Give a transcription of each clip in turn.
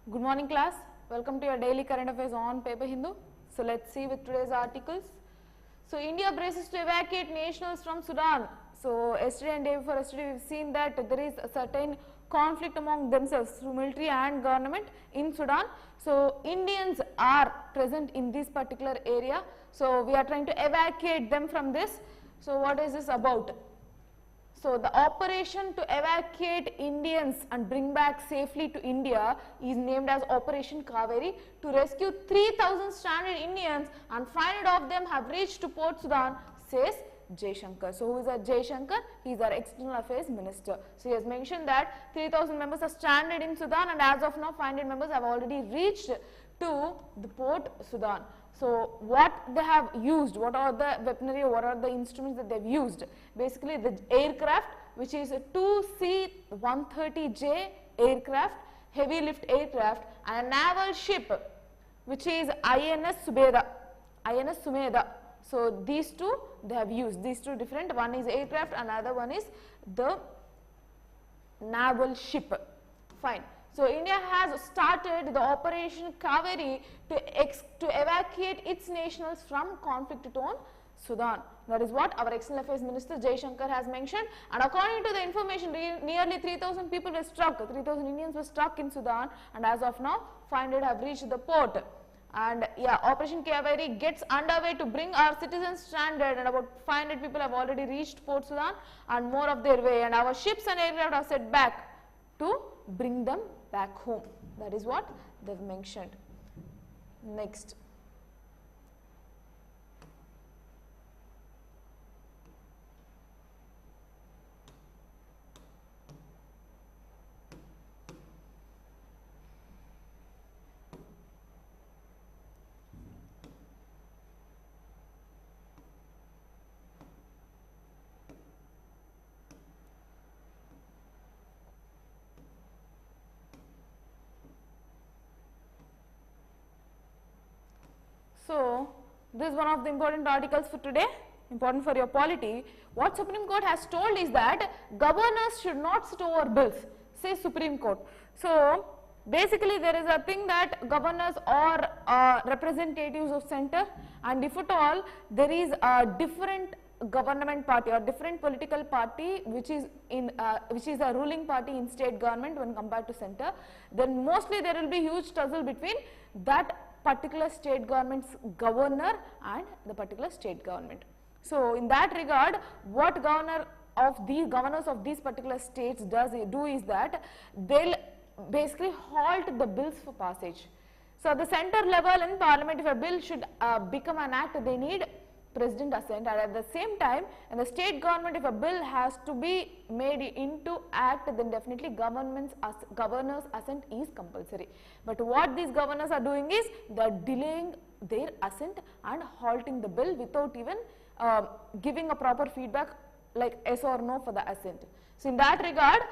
Good morning class, welcome to your daily current affairs on Paper Hindu. So let's see with today's articles. So India braces to evacuate nationals from Sudan. So yesterday and day before yesterday we've seen that there is a certain conflict among themselves through military and government in Sudan. So Indians are present in this particular area. So we are trying to evacuate them from this. So what is this about? So the operation to evacuate Indians and bring back safely to India is named as Operation Kaveri. To rescue 3,000 stranded Indians and 500 of them have reached to Port Sudan, says Jaishankar. So who is that Jaishankar? He is our External Affairs Minister. So he has mentioned that 3,000 members are stranded in Sudan and as of now 500 members have already reached to the Port Sudan. So what they have used, what are the weaponry, what are the instruments that they have used? Basically the aircraft, which is a 2C-130J aircraft, heavy lift aircraft, and a naval ship which is INS Sumedha. So these two they have used, these two different, one is aircraft, another one is the naval ship. Fine. So India has started the Operation Kaveri to evacuate its nationals from conflict-torn Sudan. That is what our External Affairs Minister Jaishankar has mentioned. And according to the information, nearly 3,000 people were struck, 3,000 Indians were struck in Sudan, and as of now 500 have reached the port. And yeah, Operation Kaveri gets underway to bring our citizens stranded, and about 500 people have already reached Port Sudan and more of their way, and our ships and aircraft are set back to bring them back home. That is what they've mentioned. Next. So this is one of the important articles for today, important for your polity. What Supreme Court has told is that governors should not sit over bills, says Supreme Court. So basically there is a thing that governors are representatives of center, and if at all there is a different government party or different political party which is a ruling party in state government when compared to center, then mostly there will be huge tussle between that particular state government's governor and the particular state government. So in that regard, what governors of these particular states do is that they'll basically halt the bills for passage. So at the center level in parliament, if a bill should become an act, they need president assent, and at the same time in the state government, if a bill has to be made into act, then definitely governor's assent is compulsory. But what these governors are doing is they are delaying their assent and halting the bill without even giving a proper feedback like yes or no for the assent. So in that regard,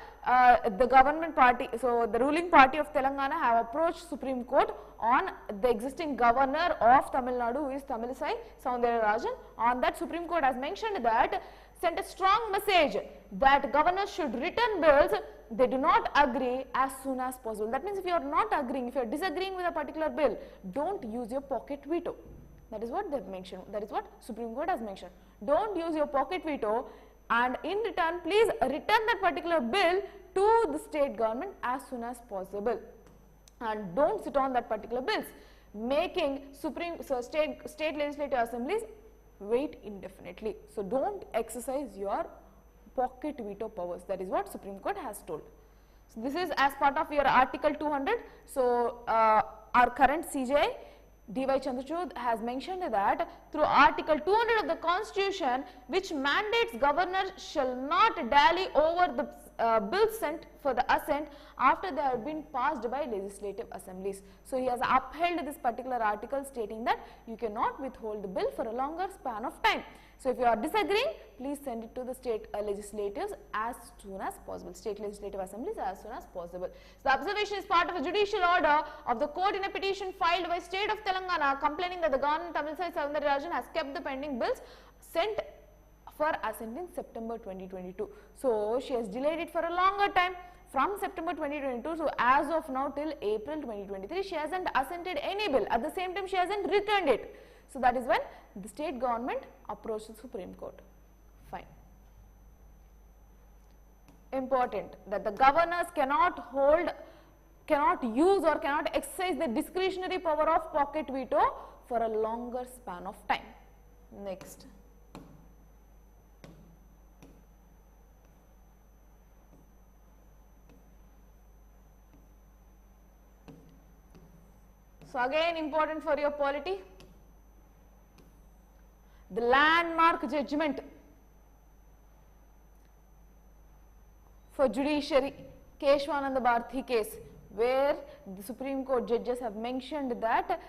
the government party, so the ruling party of Telangana have approached Supreme Court on the existing governor of Tamil Nadu, who is Tamilisai Soundararajan. On that, Supreme Court has mentioned that, sent a strong message that governors should return bills they do not agree as soon as possible. That means if you are not agreeing, if you are disagreeing with a particular bill, don't use your pocket veto. That is what they have mentioned. That is what Supreme Court has mentioned. Don't use your pocket veto, and in return please return that particular bill to the state government as soon as possible, and don't sit on that particular bills, making state legislative assemblies wait indefinitely. So don't exercise your pocket veto powers. That is what Supreme Court has told. So this is as part of your Article 200. So our current CJI D.Y. Chandrachud has mentioned that through Article 200 of the Constitution, which mandates governors shall not dally over the bills sent for the assent after they have been passed by legislative assemblies. So he has upheld this particular article, stating that you cannot withhold the bill for a longer span of time. So if you are disagreeing, please send it to the state legislatures as soon as possible, state legislative assemblies as soon as possible. So the observation is part of a judicial order of the court in a petition filed by state of Telangana complaining that the government Tamilisai Soundararajan has kept the pending bills sent for assent in September 2022. So she has delayed it for a longer time. from September 2022, so as of now till April 2023, she hasn't assented any bill. At the same time, she hasn't returned it. So that is when the state government approached the Supreme Court. Fine. Important that the governors cannot use or cannot exercise the discretionary power of pocket veto for a longer span of time. Next. So again important for your polity, the landmark judgment for judiciary, Keshwananda Bharti case, where the Supreme Court judges have mentioned that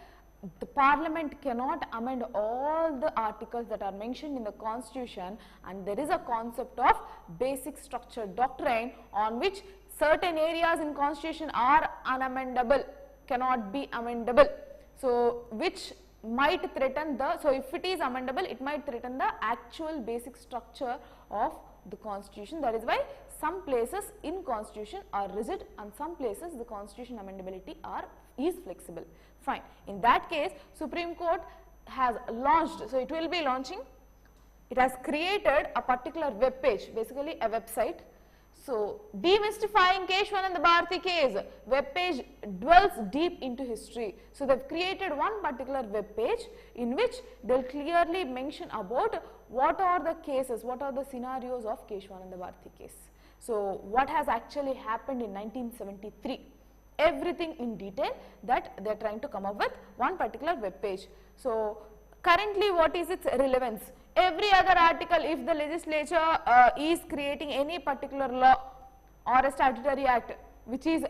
the Parliament cannot amend all the articles that are mentioned in the Constitution, and there is a concept of basic structure doctrine on which certain areas in Constitution are unamendable, cannot be amendable. So which might threaten the, so if it is amendable, it might threaten the actual basic structure of the Constitution. That is why some places in Constitution are rigid and some places the Constitution amendability is flexible. Fine. In that case, Supreme Court has launched, so it will be launching, it has created a particular web page, basically a website. So, demystifying Keshwananda Bharti case, web page dwells deep into history. So, they have created one particular web page in which they will clearly mention about what are the cases, what are the scenarios of Keshwananda Bharti case. So, what has actually happened in 1973, everything in detail that they are trying to come up with one particular web page. So, currently what is its relevance? Every other article, if the legislature is creating any particular law or a statutory act which is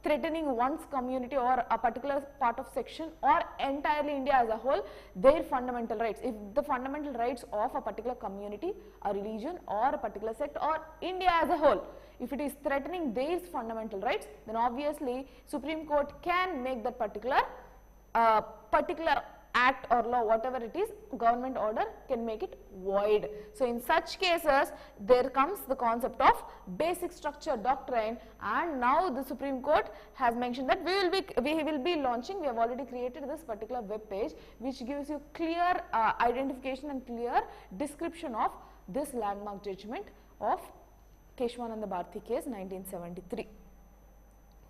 threatening one's community or a particular part of section or entirely India as a whole, their fundamental rights, if the fundamental rights of a particular community, a religion or a particular sect or India as a whole, if it is threatening their fundamental rights, then obviously Supreme Court can make that particular act or law, whatever it is, government order can make it void. So, in such cases, there comes the concept of basic structure doctrine, and now the Supreme Court has mentioned that we will be launching, we have already created this particular web page which gives you clear identification and clear description of this landmark judgment of Keshwananda Bharti case 1973.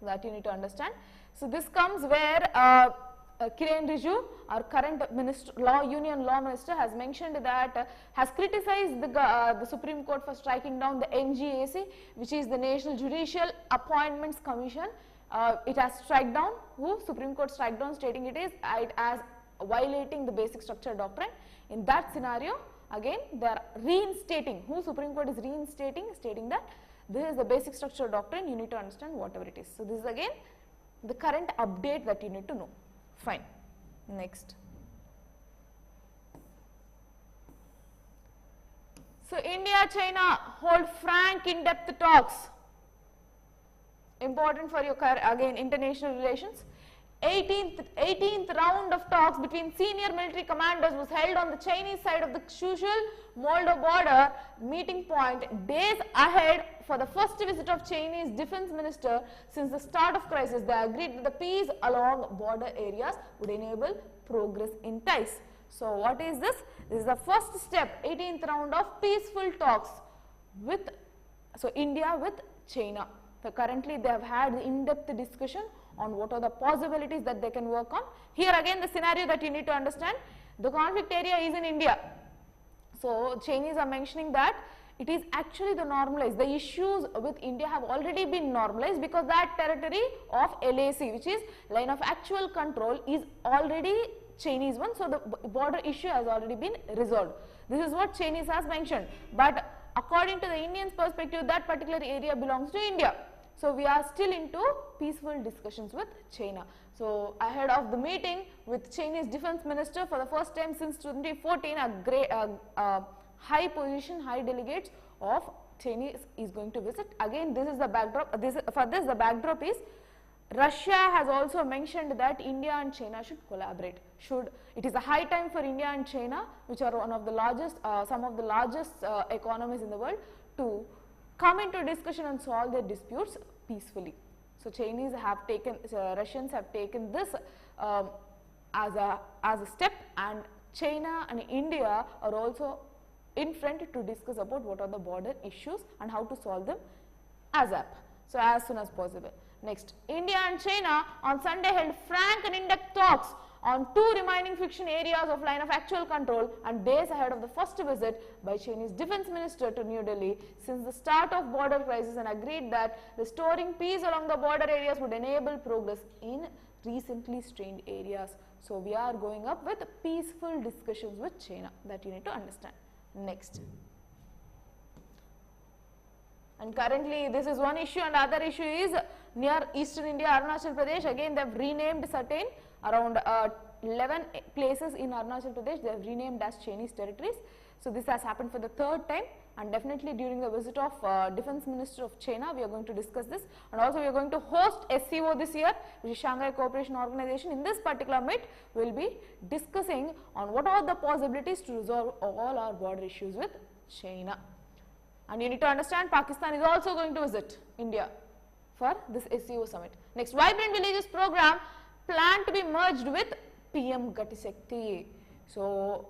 That you need to understand. So, this comes where Kiren Rijiju, our current Union Law Minister, has mentioned that, has criticized the Supreme Court for striking down the NGAC, which is the National Judicial Appointments Commission. It has struck down, Supreme Court struck down, stating it as violating the basic structure doctrine. In that scenario, again they are reinstating, Supreme Court is reinstating, stating that this is the basic structure doctrine, you need to understand whatever it is. So, this is again the current update that you need to know. Fine. Next. So, India-China hold frank in-depth talks. Important for your again international relations. 18th round of talks between senior military commanders was held on the Chinese side of the crucial Moldo border meeting point days ahead for the first visit of Chinese defense minister since the start of crisis. They agreed that the peace along border areas would enable progress in ties. So, what is this? This is the first step, 18th round of peaceful talks with, so India with China. So, currently they have had in-depth discussion on what are the possibilities that they can work on. Here again the scenario that you need to understand, the conflict area is in India. So, Chinese are mentioning that it is actually the normalized, the issues with India have already been normalized because that territory of LAC, which is line of actual control, is already Chinese one. So, the border issue has already been resolved. This is what Chinese has mentioned, but according to the Indians' perspective, that particular area belongs to India. So, we are still into peaceful discussions with China. So, ahead of the meeting with Chinese defense minister for the first time since 2014, high position, high delegates of Chinese is going to visit. Again, this is the backdrop. For this, the backdrop is Russia has also mentioned that India and China should collaborate. It is a high time for India and China, which are one of the largest, some of the largest economies in the world, to come into discussion and solve their disputes peacefully. So Chinese have taken, Russians have taken this as a step, and China and India are also in front to discuss about what are the border issues and how to solve them ASAP, so as soon as possible. Next, India and China on Sunday held frank and in-depth talks on 2 remaining friction areas of line of actual control and days ahead of the first visit by Chinese Defense Minister to New Delhi since the start of border crisis, and agreed that restoring peace along the border areas would enable progress in recently strained areas. So we are going up with peaceful discussions with China, that you need to understand. Next. And currently this is one issue, and other issue is near eastern India, Arunachal Pradesh. Again they have renamed certain around 11 places in Arunachal Pradesh, they have renamed as Chinese territories. So this has happened for the 3rd time, and definitely during the visit of Defense Minister of China we are going to discuss this. And also we are going to host SCO this year, which is Shanghai Cooperation Organization. In this particular meet we will be discussing on what are the possibilities to resolve all our border issues with China. And you need to understand Pakistan is also going to visit India for this SCO summit. Next, Vibrant Villages program planned to be merged with PM Gati Shakti. So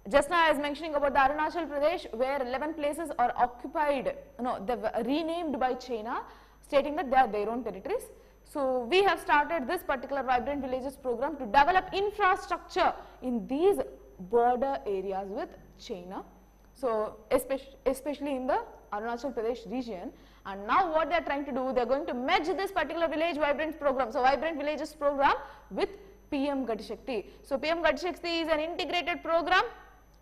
just now I was mentioning about the Arunachal Pradesh, where 11 places are occupied, they were renamed by China, stating that they are their own territories. So we have started this particular Vibrant Villages program to develop infrastructure in these border areas with China. So especially in the Arunachal Pradesh region, and now what they are trying to do, they are going to merge this particular village vibrant program, so Vibrant Villages program with PM Gati Shakti. So PM Gati Shakti is an integrated program,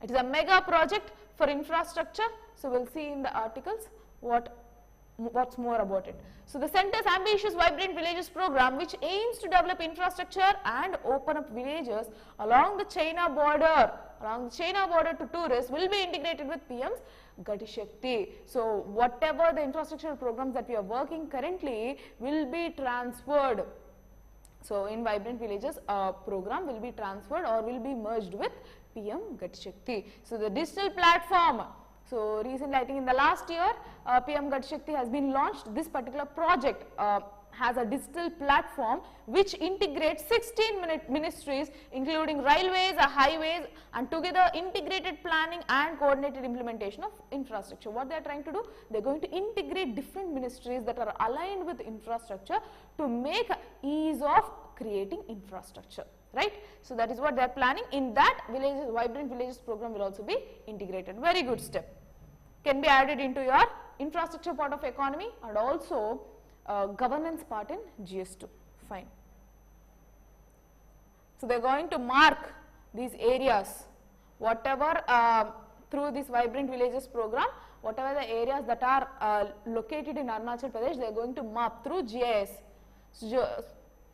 it is a mega project for infrastructure. So we will see in the articles what's more about it. So the center's ambitious Vibrant Villages program, which aims to develop infrastructure and open up villages along the China border to tourists, will be integrated with PM's Gati Shakti. So whatever the infrastructure programs that we are working currently will be transferred. So in Vibrant Villages program will be transferred or will be merged with PM Gati Shakti. So the digital platform. So recently, I think in the last year, PM Gati Shakti has been launched. This particular project has a digital platform which integrates 16 ministries, including railways, highways, and together integrated planning and coordinated implementation of infrastructure. What they are trying to do, they are going to integrate different ministries that are aligned with infrastructure to make ease of creating infrastructure. Right? So that is what they are planning. In that, Vibrant Villages program will also be integrated. Very good step. Can be added into your infrastructure part of economy and also governance part in GS2. Fine. So they are going to mark these areas, whatever through this Vibrant Villages program, whatever the areas that are located in Arunachal Pradesh, they are going to map through GIS. So,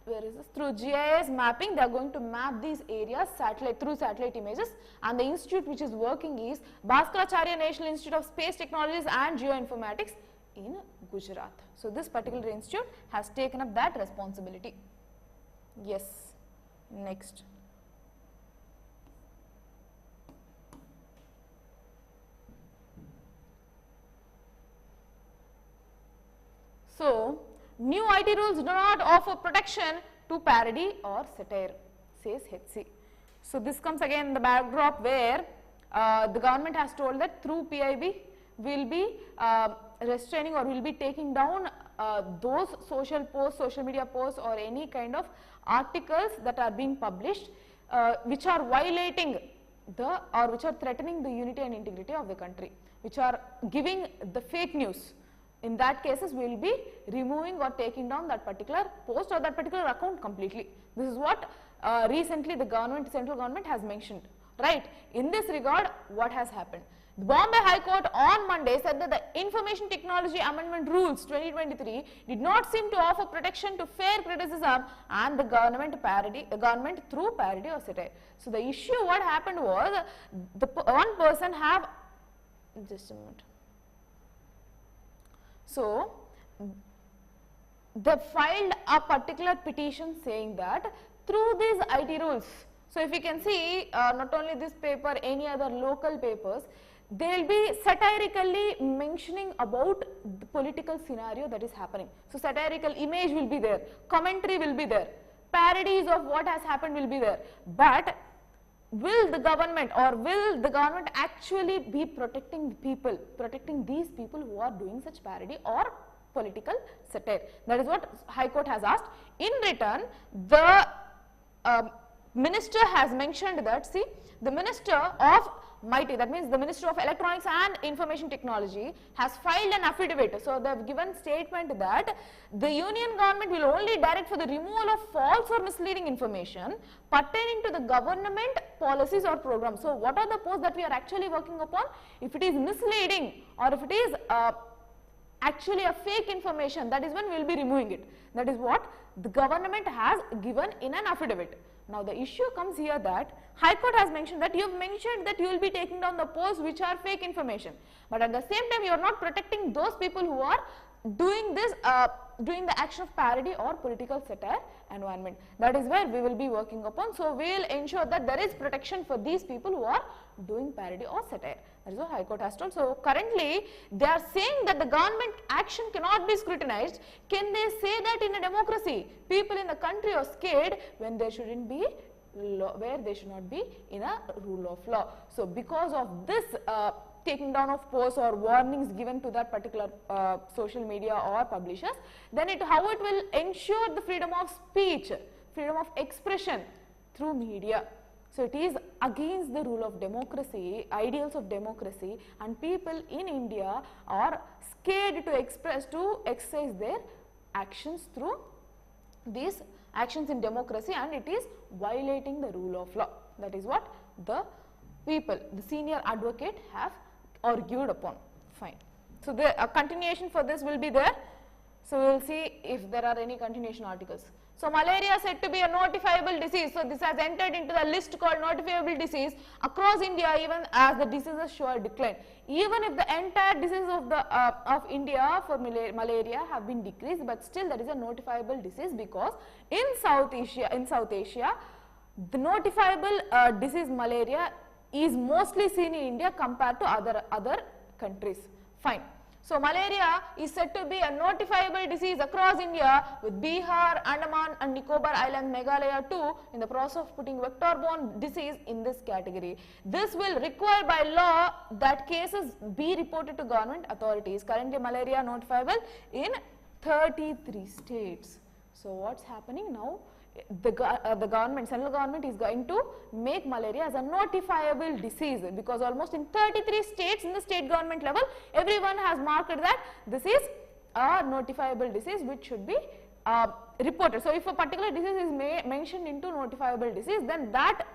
where is this? Through GIS mapping, they are going to map these areas through satellite images, and the institute which is working is Bhaskaracharya National Institute of Space Technologies and Geoinformatics in Gujarat. So this particular institute has taken up that responsibility. Yes. Next. So new IT rules do not offer protection to parody or satire, says HC. So this comes again in the backdrop where the government has told that through PIB will be restraining or will be taking down those social media posts or any kind of articles that are being published which are violating or which are threatening the unity and integrity of the country, which are giving the fake news. In that cases, we will be removing or taking down that particular post or that particular account completely. This is what recently the central government has mentioned, right? In this regard, what has happened? The Bombay High Court on Monday said that the Information Technology Amendment Rules 2023 did not seem to offer protection to fair criticism and the government through parody or satire. So the issue, what happened was, one person have, just a minute. So they filed a particular petition saying that through these IT rules, so if you can see not only this paper, any other local papers, they will be satirically mentioning about the political scenario that is happening. So satirical image will be there, commentary will be there, parodies of what has happened will be there, but will the government actually be protecting people, protecting these people who are doing such parody or political satire? That is what High Court has asked. In return, the minister has mentioned that, see, the Minister of MIT, that means the Minister of Electronics and Information Technology, has filed an affidavit. So they have given statement that the union government will only direct for the removal of false or misleading information pertaining to the government policies or programs. So what are the posts that we are actually working upon? If it is misleading or if it is actually a fake information, that is when we will be removing it. That is what the government has given in an affidavit. Now the issue comes here that High Court has mentioned that you have mentioned that you will be taking down the posts which are fake information, but at the same time you are not protecting those people who are doing this, doing the action of parody or political satire environment. That is where we will be working upon. So we will ensure that there is protection for these people who are doing parody or satire. That is what High Court has told. So currently they are saying that the government action cannot be scrutinized. Can they say that in a democracy? People in the country are scared when there shouldn't be law, where they should not be in a rule of law. So because of this taking down of posts or warnings given to that particular social media or publishers, then how it will ensure the freedom of speech, freedom of expression through media. So it is against the rule of democracy, ideals of democracy, and people in India are scared to exercise their actions through these actions in democracy, and it is violating the rule of law. That is what the people, the senior advocate, have argued upon. Fine. So the continuation for this will be there. So we will see if there are any continuation articles. So malaria said to be a notifiable disease. So this has entered into the list called notifiable disease across India, even as the diseases show a decline. Even if the entire diseases of India for malaria have been decreased, but still there is a notifiable disease, because in South Asia, the notifiable disease malaria is mostly seen in India compared to other countries. Fine. So malaria is said to be a notifiable disease across India, with Bihar, Andaman and Nicobar Islands, Meghalaya too in the process of putting vector-borne disease in this category. This will require by law that cases be reported to government authorities. Currently malaria notifiable in 33 states. So what's happening now? The government, central government is going to make malaria as a notifiable disease, because almost in 33 states in the state government level, everyone has marked that this is a notifiable disease which should be reported. So if a particular disease is mentioned into notifiable disease, then that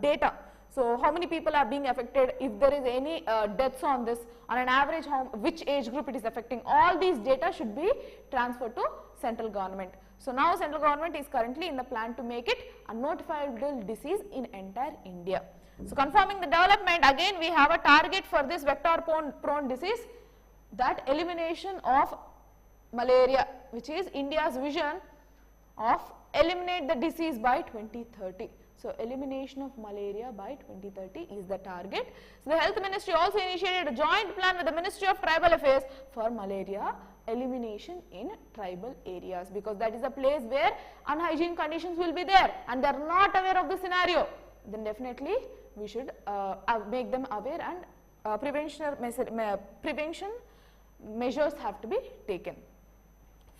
data, so how many people are being affected, if there is any deaths on this, on an average which age group it is affecting, all these data should be transferred to central government. So now central government is currently in the plan to make it a notifiable disease in entire India. So confirming the development, again we have a target for this vector prone disease, that elimination of malaria, which is India's vision of eliminate the disease by 2030. So elimination of malaria by 2030 is the target. So the Health Ministry also initiated a joint plan with the Ministry of Tribal Affairs for malaria elimination in tribal areas, because that is a place where unhygiene conditions will be there and they are not aware of the scenario. Then definitely we should make them aware, and prevention measures have to be taken.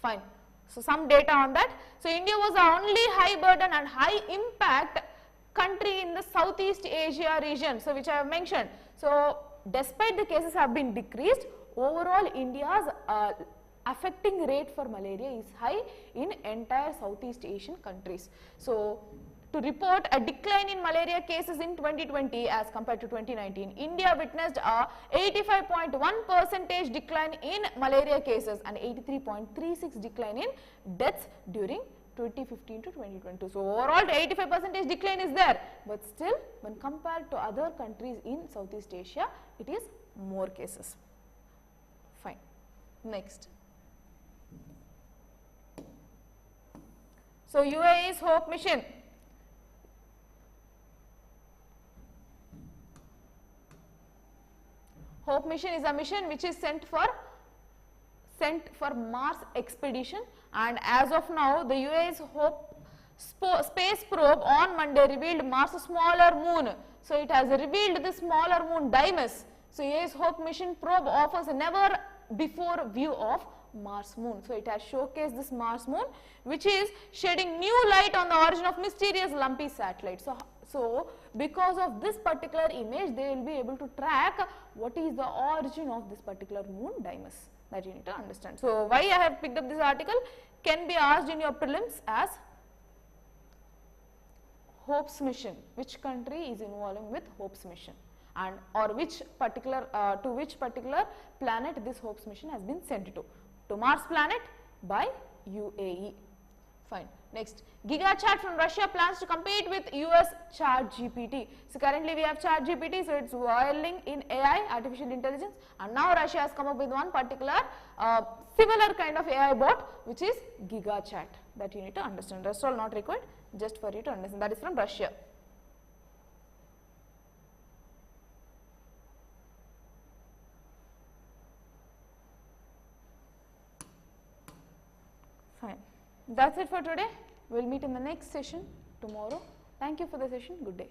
Fine. So some data on that. So India was the only high burden and high impact country in the Southeast Asia region, so which I have mentioned. So despite the cases have been decreased, overall India's affecting rate for malaria is high in entire Southeast Asian countries. So to report a decline in malaria cases in 2020 as compared to 2019, India witnessed a 85.1% decline in malaria cases and 83.36% decline in deaths during 2015 to 2022. So overall 85% decline is there, but still when compared to other countries in Southeast Asia, it is more cases. Fine. Next. So UAE's Hope Mission. Hope mission is a mission which is sent for Mars expedition, and as of now the UAE's Hope space probe on Monday revealed Mars' smaller moon. So it has revealed the smaller moon Deimos. So UAE's Hope mission probe offers a never before view of Mars moon. So it has showcased this Mars moon, which is shedding new light on the origin of mysterious lumpy satellite. So because of this particular image, they will be able to track what is the origin of this particular moon Deimos, that you need to understand. So why I have picked up this article can be asked in your prelims as Hope's mission. Which country is involving with Hope's mission, and or which particular to which particular planet this Hope's mission has been sent to Mars planet by UAE. Fine. Next, GigaChat from Russia plans to compete with US ChatGPT. So currently we have ChatGPT, so it's whirling in AI, artificial intelligence, and now Russia has come up with one particular similar kind of AI bot, which is GigaChat, that you need to understand. Rest all not required, just for you to understand. That is from Russia. Fine. That's it for today. We'll meet in the next session tomorrow. Thank you for the session. Good day.